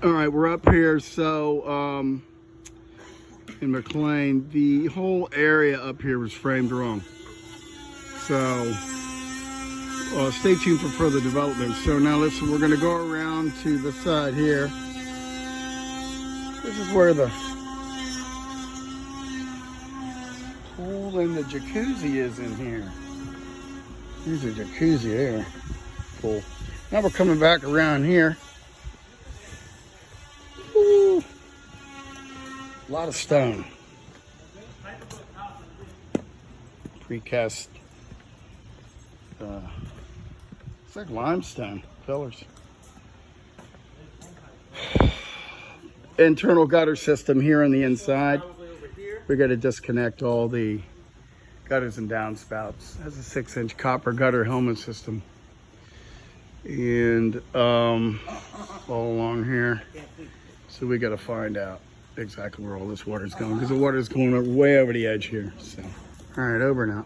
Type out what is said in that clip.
All right, we're up here. So in McLean, the whole area up here was framed wrong. So stay tuned for further development. So now listen, we're going to go around to the side here. This is where the pool and the jacuzzi is in here. There's a jacuzzi there. Cool. Now we're coming back around here. Woo. A lot of stone. Precast. It's like limestone pillars. Internal gutter system here on the inside. We got to disconnect all the gutters and downspouts. It has a 6-inch copper gutter helmet system. And all along here. So we got to find out exactly where all this water is going, because the water is going way over the edge here. So, all right, over now.